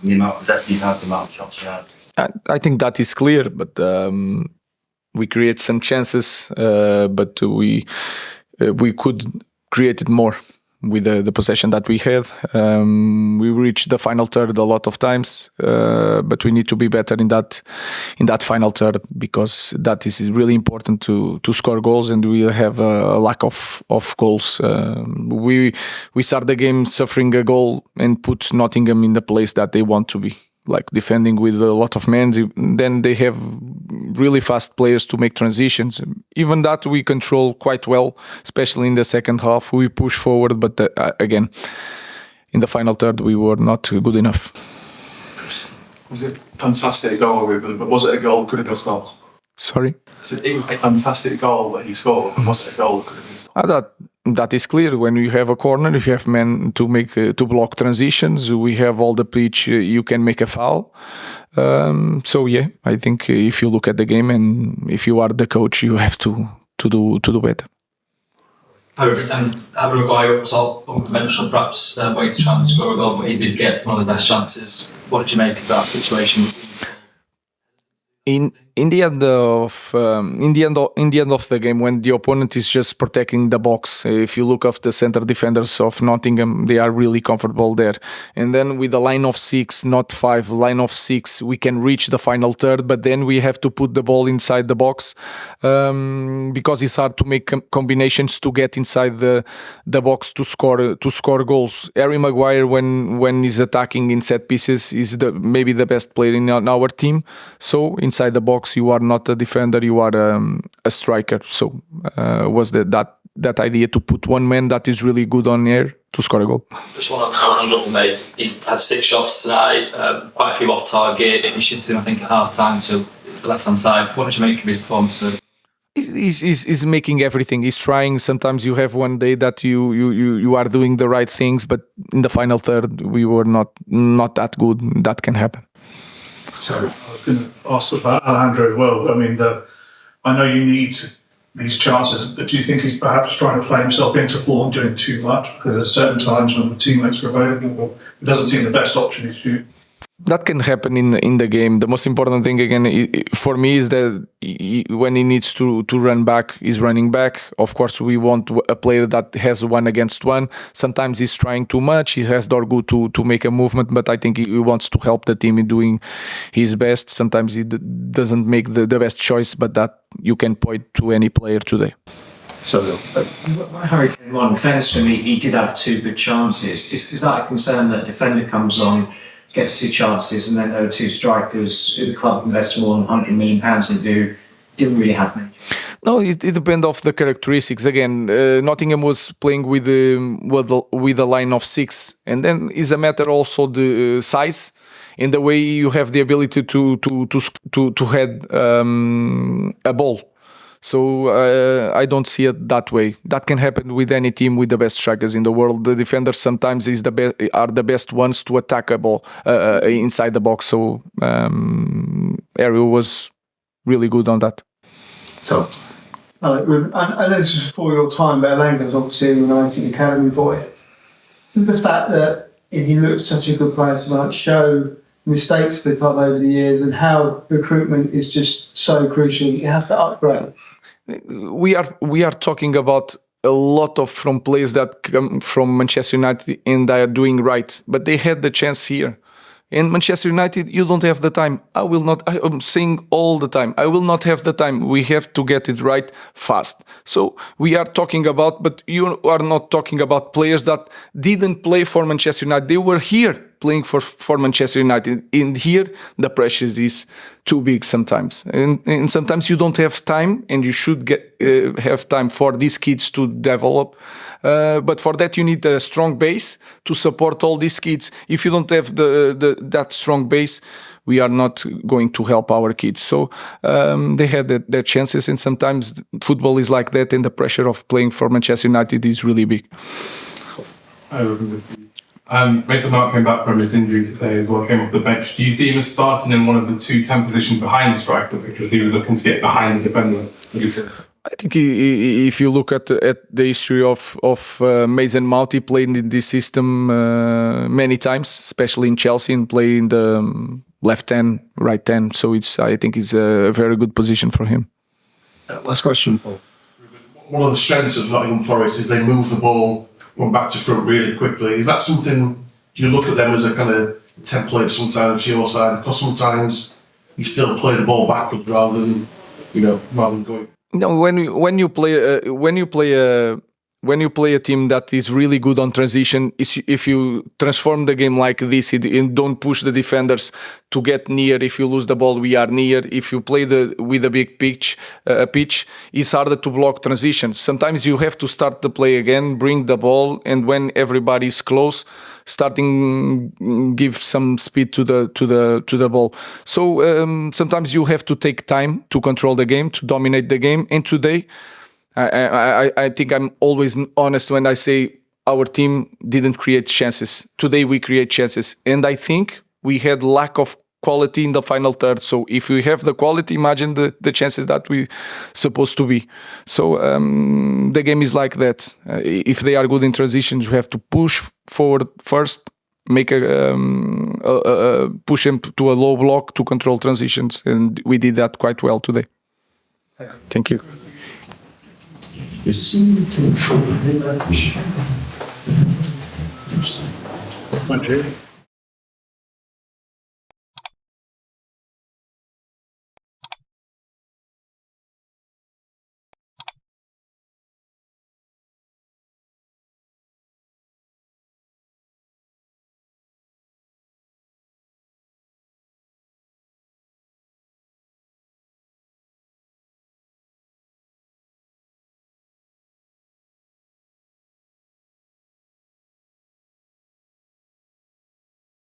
The amount of possession you had, the amount of shots you had. I think that is clear, but we create some chances, but we could create it more with the possession that we had. We reached the final third a lot of times, but we need to be better in that final third, because that is really important to score goals, and we have a lack of goals. We start the game suffering a goal and put Nottingham in the place that they want to be, like defending with a lot of men. Then they have really fast players to make transitions. Even that we control quite well, especially in the second half. We push forward, but again, in the final third, we were not good enough. Was it a fantastic goal, Ruben? But was it a goal that could have been stopped? Sorry? It was a fantastic goal that he scored, but was it a goal that could have been stopped? That is clear. When you have a corner, you have men to make to block transitions. We have all the pitch. You can make a foul. So yeah, I think if you look at the game and if you are the coach, you have to do better. And having Maguire up top, unconventional, perhaps waiting to try and score a goal, but he did get one of the best chances. What did you make of that situation? In the end of the game, when the opponent is just protecting the box, if you look at the center defenders of Nottingham, they are really comfortable there. And then with a line of 6, not 5, line of 6, we can reach the final third. But then we have to put the ball inside the box, because it's hard to make combinations to get inside the box to score goals. Harry Maguire, when he's attacking in set pieces, is maybe the best player in our team. So inside the box, you are not a defender, you are a striker. So was that idea to put one man that is really good on air to score a goal. Just one on Nottm, mate. He's had 6 shots tonight, quite a few off target. He shifted him, I think, at half time to the left hand side. What did you make of his performance? He's making everything. He's trying. Sometimes you have one day that you are doing the right things, but in the final third we were not that good. That can happen. So I was going to ask about Alejandro as well. I mean, I know you need these chances, but do you think he's perhaps trying to play himself into form, doing too much? Because there's certain times when the teammates are available, it doesn't seem the best option to shoot. That can happen in the game. The most important thing, again, for me, is that when he needs to run back, he's running back. Of course, we want a player that has 1-against-1. Sometimes he's trying too much. He has Dorgu to make a movement, but I think he wants to help the team in doing his best. Sometimes he doesn't make the best choice, but that you can point to any player today. So when Harry came on, fairness for me, he did have 2 good chances. Is that a concern that a defender comes on, gets 2 chances, and then there are 2 strikers who the club invests more than £100 million into, didn't really have many? No, it depends on the characteristics. Again, Nottingham was playing with a line of 6, and then it's a matter also the size and the way you have the ability to head a ball. So I don't see it that way. That can happen with any team with the best strikers in the world. The defenders sometimes are the best ones to attack a ball inside the box. So Ariel was really good on that. So, I know this was before your time, but Elanga was obviously a United Academy boy. So the fact that he looked such a good player tonight show mistakes of the club over the years and how recruitment is just so crucial. You have to upgrade. We are talking about a lot of from players that come from Manchester United and they are doing right, but they had the chance here. In Manchester United, you don't have the time. I'm saying all the time, I will not have the time. We have to get it right fast. So we are talking about, but you are not talking about players that didn't play for Manchester United. They were here playing for Manchester United. In here, the pressure is too big sometimes. And sometimes you don't have time, and you should have time for these kids to develop. But for that, you need a strong base to support all these kids. If you don't have that strong base, we are not going to help our kids. So they had their chances, and sometimes football is like that, and the pressure of playing for Manchester United is really big. Mason Mount came back from his injury today as well, came off the bench. Do you see him as starting in one of the 2 10 positions behind the striker, because he was looking to get behind the defender? I think if you look at the history of Mason Mount, he played in this system many times, especially in Chelsea, and played in the left hand, right hand. So I think it's a very good position for him. Last question, Paul. One of the strengths of Nottingham Forest is they move the ball from back to front really quickly. Is that something you look at them as a kind of template sometimes for your side? Because sometimes you still play the ball backwards rather than going. No, when you play a team that is really good on transition, if you transform the game like this and don't push the defenders to get near. If you lose the ball, we are near. If you play with a big pitch, it's harder to block transitions. Sometimes you have to start the play again, bring the ball, and when everybody is close, give some speed to the ball. So sometimes you have to take time to control the game, to dominate the game. And today, I think I'm always honest when I say our team didn't create chances. Today we create chances, and I think we had lack of quality in the final third. So if we have the quality, imagine the chances that we supposed to be. So the game is like that. If they are good in transitions, you have to push forward first, make push them to a low block to control transitions, and we did that quite well today. Thank you. Thank you.